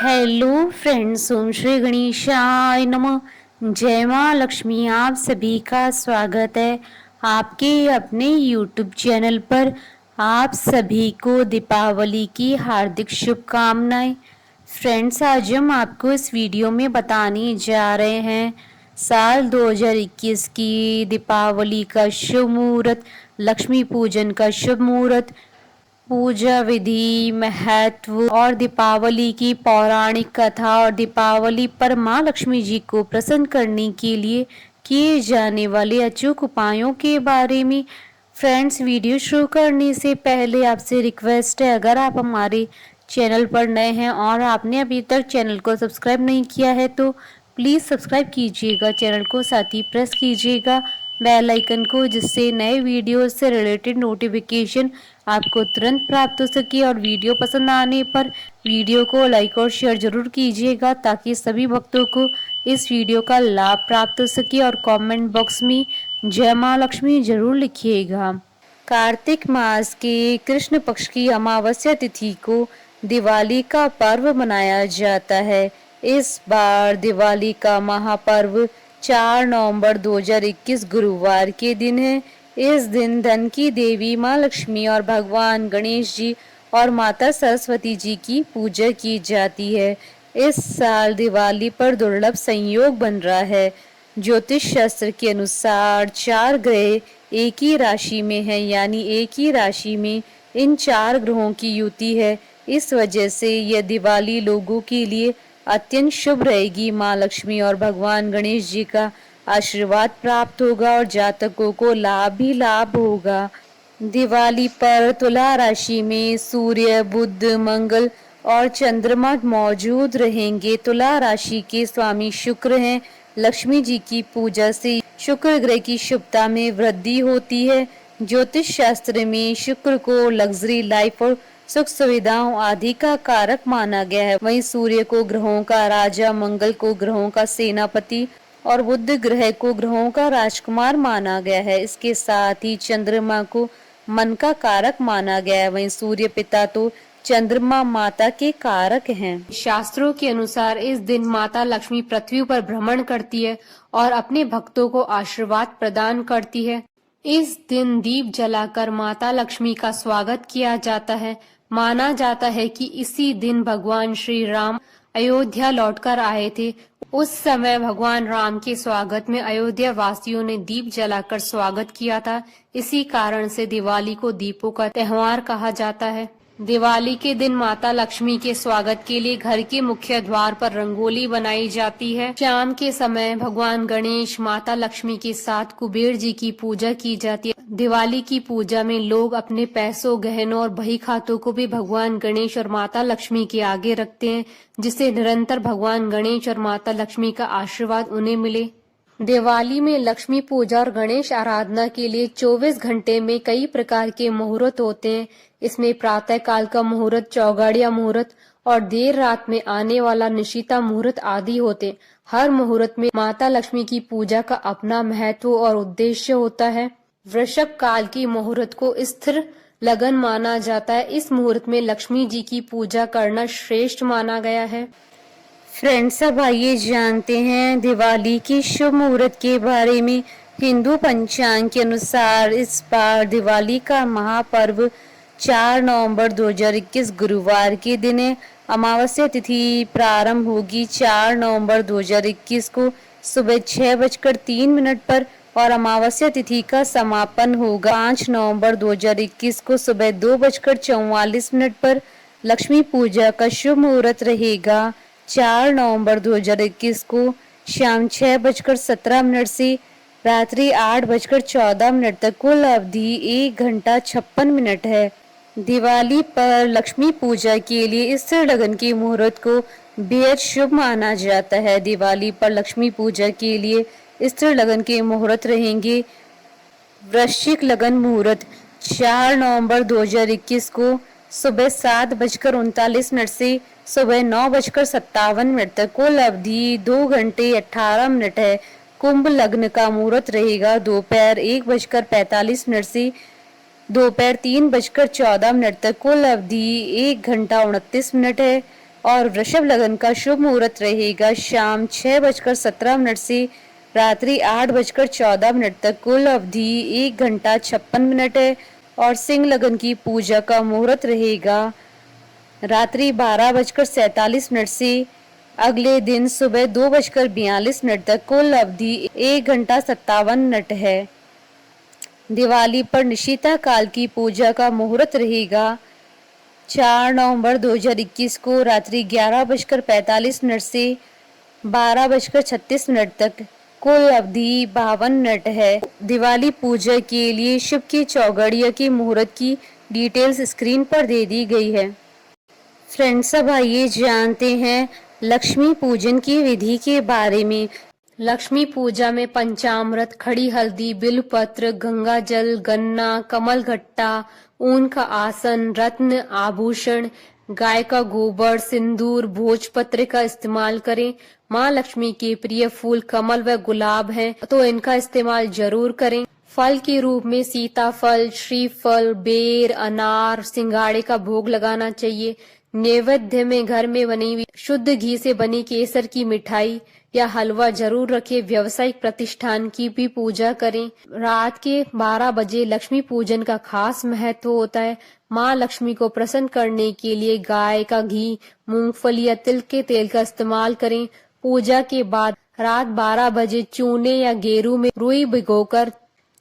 Hello friends, ओम श्री गणेशाय नमः। जय माँ लक्ष्मी। आप सभी का स्वागत है आपके अपने यूट्यूब चैनल पर। आप सभी को दीपावली की हार्दिक शुभकामनाएं। फ्रेंड्स, आज हम आपको इस वीडियो में बताने जा रहे हैं साल 2021 की दीपावली का शुभ मुहूर्त, लक्ष्मी पूजन का शुभ मुहूर्त, पूजा विधि, महत्व और दीपावली की पौराणिक कथा और दीपावली पर माँ लक्ष्मी जी को प्रसन्न करने के लिए किए जाने वाले अचूक उपायों के बारे में। फ्रेंड्स, वीडियो शुरू करने से पहले आपसे रिक्वेस्ट है, अगर आप हमारे चैनल पर नए हैं और आपने अभी तक चैनल को सब्सक्राइब नहीं किया है तो प्लीज़ सब्सक्राइब कीजिएगा चैनल को, साथ ही प्रेस कीजिएगा बेल आइकन को, जिससे नए वीडियो से रिलेटेड नोटिफिकेशन आपको तुरंत प्राप्त हो सके। और वीडियो पसंद आने पर वीडियो को लाइक और शेयर जरूर कीजिएगा ताकि सभी भक्तों को इस वीडियो का लाभ प्राप्त हो सके। और कमेंट बॉक्स में जय माँ लक्ष्मी जरूर लिखिएगा। कार्तिक मास के कृष्ण पक्ष की अमावस्या तिथि को दिवाली का पर्व मनाया जाता है। इस बार दिवाली का महापर्व 4 नवंबर 2021 गुरुवार के दिन है। इस दिन धन की देवी माँ लक्ष्मी और भगवान गणेश जी और माता सरस्वती जी की पूजा की जाती है। इस साल दिवाली पर दुर्लभ संयोग बन रहा है। ज्योतिष शास्त्र के अनुसार 4 ग्रह एक ही राशि में है, यानी एक ही राशि में इन 4 ग्रहों की युति है। इस वजह से यह दिवाली लोगों के लिए अत्यंत शुभ रहेगी। माँ लक्ष्मी और भगवान गणेश जी का आशीर्वाद प्राप्त होगा और जातकों को लाभ ही लाभ होगा। दिवाली पर तुला राशि में सूर्य, बुध, मंगल और चंद्रमा मौजूद रहेंगे। तुला राशि के स्वामी शुक्र हैं। लक्ष्मी जी की पूजा से शुक्र ग्रह की शुभता में वृद्धि होती है। ज्योतिष शास्त्र में शुक्र को लग्जरी लाइफ और सुख सुविधाओं आदि का कारक माना गया है। वहीं सूर्य को ग्रहों का राजा, मंगल को ग्रहों का सेनापति और बुध ग्रह को ग्रहों का राजकुमार माना गया है। इसके साथ ही चंद्रमा को मन का कारक माना गया है। वहीं सूर्य पिता तो चंद्रमा माता के कारक हैं। शास्त्रों के अनुसार इस दिन माता लक्ष्मी पृथ्वी पर भ्रमण करती है और अपने भक्तों को आशीर्वाद प्रदान करती है। इस दिन दीप जलाकर माता लक्ष्मी का स्वागत किया जाता है। माना जाता है कि इसी दिन भगवान श्री राम अयोध्या लौटकर आए थे। उस समय भगवान राम के स्वागत में अयोध्या वासियों ने दीप जलाकर स्वागत किया था। इसी कारण से दिवाली को दीपों का त्योहार कहा जाता है। दिवाली के दिन माता लक्ष्मी के स्वागत के लिए घर के मुख्य द्वार पर रंगोली बनाई जाती है। शाम के समय भगवान गणेश, माता लक्ष्मी के साथ कुबेर जी की पूजा की जाती है। दिवाली की पूजा में लोग अपने पैसों, गहनों और बही खातों को भी भगवान गणेश और माता लक्ष्मी के आगे रखते हैं, जिससे निरंतर भगवान गणेश और माता लक्ष्मी का आशीर्वाद उन्हें मिले। दिवाली में लक्ष्मी पूजा और गणेश आराधना के लिए 24 घंटे में कई प्रकार के मुहूर्त होते हैं। इसमें प्रातः काल का मुहूर्त, चौगाड़िया मुहूर्त और देर रात में आने वाला निशिता मुहूर्त आदि होते हैं। हर मुहूर्त में माता लक्ष्मी की पूजा का अपना महत्व और उद्देश्य होता है। वृषभ काल की मुहूर्त को स्थिर लगन माना जाता है। इस मुहूर्त में लक्ष्मी जी की पूजा करना श्रेष्ठ माना गया है। फ्रेंड्स, अब आइए जानते हैं दिवाली के शुभ मुहूर्त के बारे में। हिंदू पंचांग के अनुसार इस बार दिवाली का महापर्व 4 नवंबर 2021 गुरुवार के दिन है। अमावस्या तिथि प्रारंभ होगी 4 नवंबर 2021 को सुबह 6:03 पर और अमावस्या तिथि का समापन होगा 5 नवंबर 2021 को सुबह 2:44 पर। लक्ष्मी पूजा का शुभ मुहूर्त रहेगा 4 नवंबर 2021 को शाम 6:17 से रात्रि 8:14 तक। कुल अवधि 1 घंटा 56 मिनट है। दिवाली पर लक्ष्मी पूजा के लिए स्थिर लगन के मुहूर्त को बेहद शुभ माना जाता है। दिवाली पर लक्ष्मी पूजा के लिए स्थिर लगन के मुहूर्त रहेंगे। वृश्चिक लगन मुहूर्त 4 नवंबर 2021 को सुबह 7:39 से सुबह 9:57 तक। कुल अवधि 2 घंटे 18 मिनट है। कुंभ लग्न का मुहूर्त रहेगा दोपहर 1:45 से दोपहर 3:14 तक। कुल अवधि 1 घंटा 29 मिनट है। और वृषभ लगन का शुभ मुहूर्त रहेगा शाम 6:17 से रात्रि 8:14 तक। कुल अवधि 1 घंटा 56 मिनट है। और सिंह लगन की पूजा का मुहूर्त रहेगा रात्रि 12:47 से अगले दिन सुबह 2:42 तक। कुल अवधि 1 घंटा 57 मिनट है। दिवाली पर निशिता काल की पूजा का मुहूर्त रहेगा 4 नवंबर 2021 को रात्रि 11:45 से 12:36 तक। कुल अवधि 52 मिनट है। दिवाली पूजा के लिए शुभ की चौगड़िया के मुहूर्त की डिटेल्स स्क्रीन पर दे दी गई है। फ्रेंड्स, अब आइए जानते हैं लक्ष्मी पूजन की विधि के बारे में। लक्ष्मी पूजा में पंचामृत, खड़ी हल्दी, बिल्वपत्र, गंगा जल, गन्ना, कमल घट्टा, ऊन का आसन, रत्न, आभूषण, गाय का गोबर, सिंदूर, भोजपत्र का इस्तेमाल करें। माँ लक्ष्मी के प्रिय फूल कमल व गुलाब हैं, तो इनका इस्तेमाल जरूर करें। फल के रूप में सीताफल, श्रीफल, बेर, अनार, सिंघाड़े का भोग लगाना चाहिए। नैवेद्य में घर में बनी हुई शुद्ध घी से बनी केसर की मिठाई या हलवा जरूर रखें। व्यावसायिक प्रतिष्ठान की भी पूजा करें। रात के 12 बजे लक्ष्मी पूजन का खास महत्व होता है। माँ लक्ष्मी को प्रसन्न करने के लिए गाय का घी, मूंगफली या तिल के तेल का इस्तेमाल करें। पूजा के बाद रात 12 बजे चूने या गेरू में रुई भिगोकर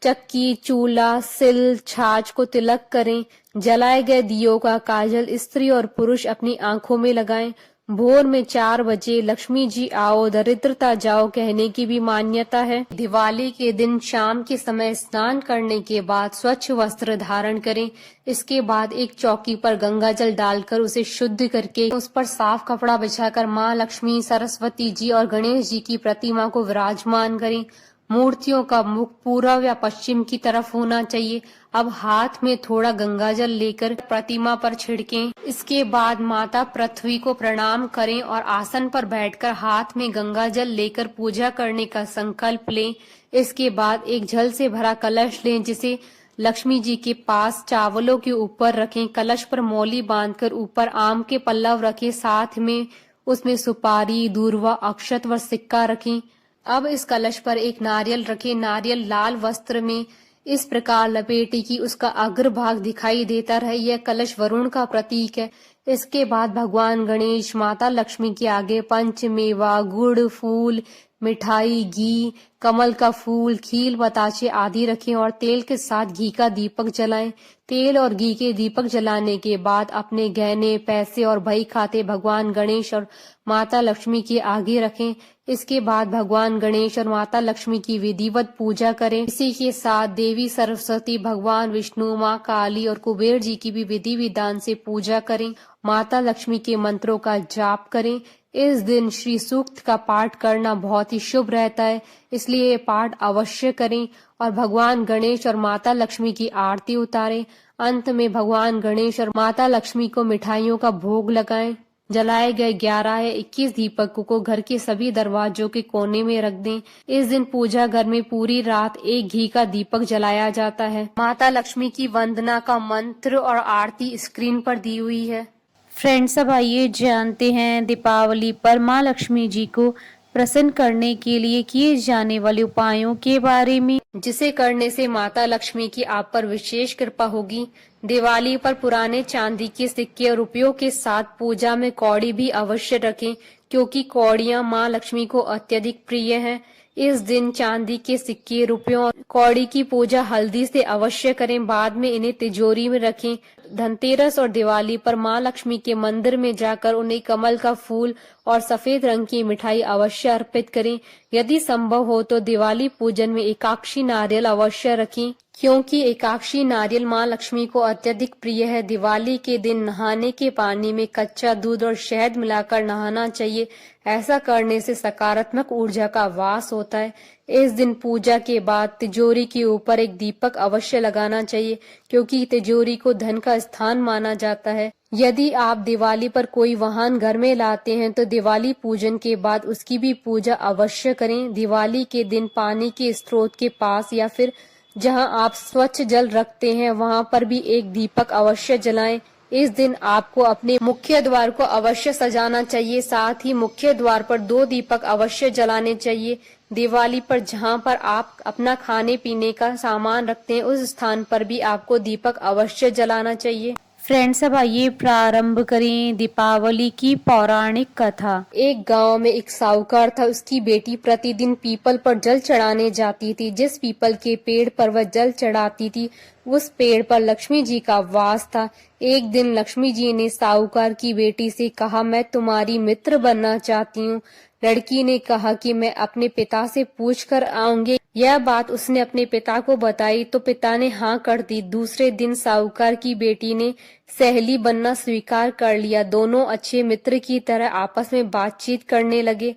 चक्की, चूल्हा, सिल, छाछ को तिलक करें। जलाए गए दियों का काजल स्त्री और पुरुष अपनी आंखों में लगाएं। भोर में 4 बजे लक्ष्मी जी आओ दरिद्रता जाओ कहने की भी मान्यता है। दिवाली के दिन शाम के समय स्नान करने के बाद स्वच्छ वस्त्र धारण करें। इसके बाद एक चौकी पर गंगा जल डालकर उसे शुद्ध करके उस पर साफ कपड़ा बिछाकर माँ लक्ष्मी, सरस्वती जी और गणेश जी की प्रतिमा को विराजमान करें। मूर्तियों का मुख पूर्व या पश्चिम की तरफ होना चाहिए। अब हाथ में थोड़ा गंगाजल लेकर प्रतिमा पर छिड़कें। इसके बाद माता पृथ्वी को प्रणाम करें और आसन पर बैठकर हाथ में गंगाजल लेकर पूजा करने का संकल्प लें। इसके बाद एक जल से भरा कलश लें, जिसे लक्ष्मी जी के पास चावलों के ऊपर रखें। कलश पर मौली बांधकर ऊपर आम के पल्लव रखें। साथ में उसमें सुपारी, दूर्वा, अक्षत व सिक्का रखें। अब इस कलश पर एक नारियल रखें। नारियल लाल वस्त्र में इस प्रकार लपेटे कि उसका अग्रभाग दिखाई देता रहे। यह कलश वरुण का प्रतीक है। इसके बाद भगवान गणेश, माता लक्ष्मी के आगे पंचमेवा, गुड़, फूल, मिठाई, घी, कमल का फूल, खील, बताशे आदि रखें और तेल के साथ घी का दीपक जलाएं। तेल और घी के दीपक जलाने के बाद अपने गहने, पैसे और बही खाते भगवान गणेश और माता लक्ष्मी के आगे रखें। इसके बाद भगवान गणेश और माता लक्ष्मी की विधिवत पूजा करें। इसी के साथ देवी सरस्वती, भगवान विष्णु, माँ काली और कुबेर जी की भी विधि विधान से पूजा करें। माता लक्ष्मी के मंत्रों का जाप करें। इस दिन श्री सूक्त का पाठ करना बहुत ही शुभ रहता है, इसलिए ये पाठ अवश्य करें और भगवान गणेश और माता लक्ष्मी की आरती उतारें। अंत में भगवान गणेश और माता लक्ष्मी को मिठाइयों का भोग लगाएं। जलाए गए 11 या 21 दीपकों को घर के सभी दरवाजों के कोने में रख दें। इस दिन पूजा घर में पूरी रात एक घी का दीपक जलाया जाता है। माता लक्ष्मी की वंदना का मंत्र और आरती स्क्रीन पर दी हुई है। फ्रेंड्स, अब आइए जानते हैं दीपावली पर माँ लक्ष्मी जी को प्रसन्न करने के लिए किए जाने वाले उपायों के बारे में, जिसे करने से माता लक्ष्मी की आप पर विशेष कृपा होगी। दिवाली पर पुराने चांदी के सिक्के और रुपयों के साथ पूजा में कौड़ी भी अवश्य रखें, क्योंकि कौड़ियाँ माँ लक्ष्मी को अत्यधिक प्रिय हैं। इस दिन चांदी के सिक्के, रुपयों और कौड़ी की पूजा हल्दी से अवश्य करें, बाद में इन्हें तिजोरी में रखें। धनतेरस और दिवाली पर माँ लक्ष्मी के मंदिर में जाकर उन्हें कमल का फूल और सफेद रंग की मिठाई अवश्य अर्पित करें। यदि संभव हो तो दिवाली पूजन में एकाक्षी नारियल अवश्य रखें, क्योंकि एकाक्षी नारियल माँ लक्ष्मी को अत्यधिक प्रिय है। दिवाली के दिन नहाने के पानी में कच्चा दूध और शहद मिलाकर नहाना चाहिए। ऐसा करने से सकारात्मक ऊर्जा का वास होता है। इस दिन पूजा के बाद तिजोरी के ऊपर एक दीपक अवश्य लगाना चाहिए, क्योंकि तिजोरी को धन का स्थान माना जाता है। यदि आप दिवाली पर कोई वाहन घर में लाते हैं तो दिवाली पूजन के बाद उसकी भी पूजा अवश्य करें। दिवाली के दिन पानी के स्रोत के पास या फिर जहां आप स्वच्छ जल रखते हैं वहां पर भी एक दीपक अवश्य जलाएं। इस दिन आपको अपने मुख्य द्वार को अवश्य सजाना चाहिए। साथ ही मुख्य द्वार पर 2 दीपक अवश्य जलाने चाहिए। दिवाली पर जहां पर आप अपना खाने पीने का सामान रखते हैं उस स्थान पर भी आपको दीपक अवश्य जलाना चाहिए। फ्रेंड्स, अब आइए प्रारंभ करें दीपावली की पौराणिक कथा। एक गांव में एक साहूकार था। उसकी बेटी प्रतिदिन पीपल पर जल चढ़ाने जाती थी। जिस पीपल के पेड़ पर वह जल चढ़ाती थी उस पेड़ पर लक्ष्मी जी का वास था। एक दिन लक्ष्मी जी ने साहूकार की बेटी से कहा, मैं तुम्हारी मित्र बनना चाहती हूँ। लड़की ने कहा कि मैं अपने पिता से पूछ कर आऊंगी। यह बात उसने अपने पिता को बताई तो पिता ने हाँ कर दी। दूसरे दिन साहूकार की बेटी ने सहेली बनना स्वीकार कर लिया। दोनों अच्छे मित्र की तरह आपस में बातचीत करने लगे।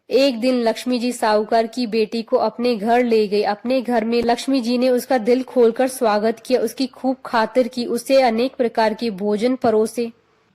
एक दिन लक्ष्मी जी साहूकार की बेटी को अपने घर ले गई। अपने घर में लक्ष्मी जी ने उसका दिल खोलकर स्वागत किया, उसकी खूब खातिर की, उसे अनेक प्रकार के भोजन परोसे।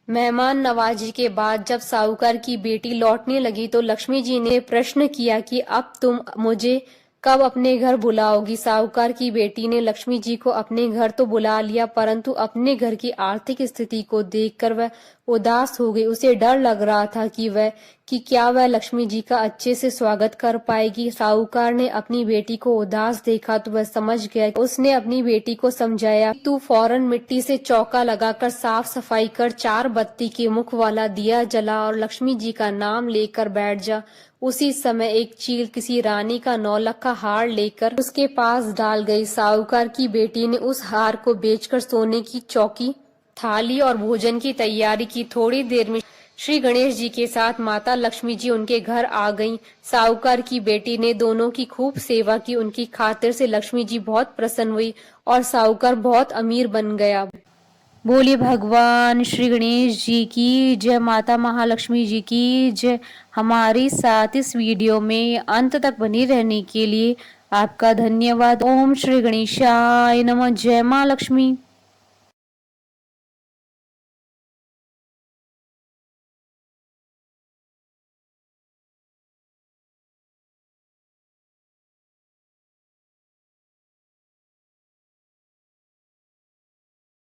मेहमान नवाजी के बाद जब साहूकार की बेटी लौटने लगी तो लक्ष्मी जी ने प्रश्न किया कि अब तुम मुझे कब अपने घर बुलाओगी। साहूकार की बेटी ने लक्ष्मी जी को अपने घर तो बुला लिया, परंतु अपने घर की आर्थिक स्थिति को देखकर वह उदास हो गई। उसे डर लग रहा था कि क्या वह लक्ष्मी जी का अच्छे से स्वागत कर पाएगी। साहूकार ने अपनी बेटी को उदास देखा तो वह समझ गया। उसने अपनी बेटी को समझाया, तू फौरन मिट्टी से चौका लगाकर साफ सफाई कर, 4 बत्ती के मुख वाला दिया जला और लक्ष्मी जी का नाम लेकर बैठ जा। उसी समय एक चील किसी रानी का नौलखा हार लेकर उसके पास डाल गई। साहूकार की बेटी ने उस हार को बेचकर सोने की चौकी, थाली और भोजन की तैयारी की। थोड़ी देर में श्री गणेश जी के साथ माता लक्ष्मी जी उनके घर आ गईं। साहूकार की बेटी ने दोनों की खूब सेवा की। उनकी खातिर से लक्ष्मी जी बहुत प्रसन्न हुई और साहूकार बहुत अमीर बन गया। बोलिए भगवान श्री गणेश जी की जय, माता महालक्ष्मी जी की जय। हमारे साथ इस वीडियो में अंत तक बने रहने के लिए आपका धन्यवाद। ओम श्री गणेशाय नमः। जय माँ लक्ष्मी।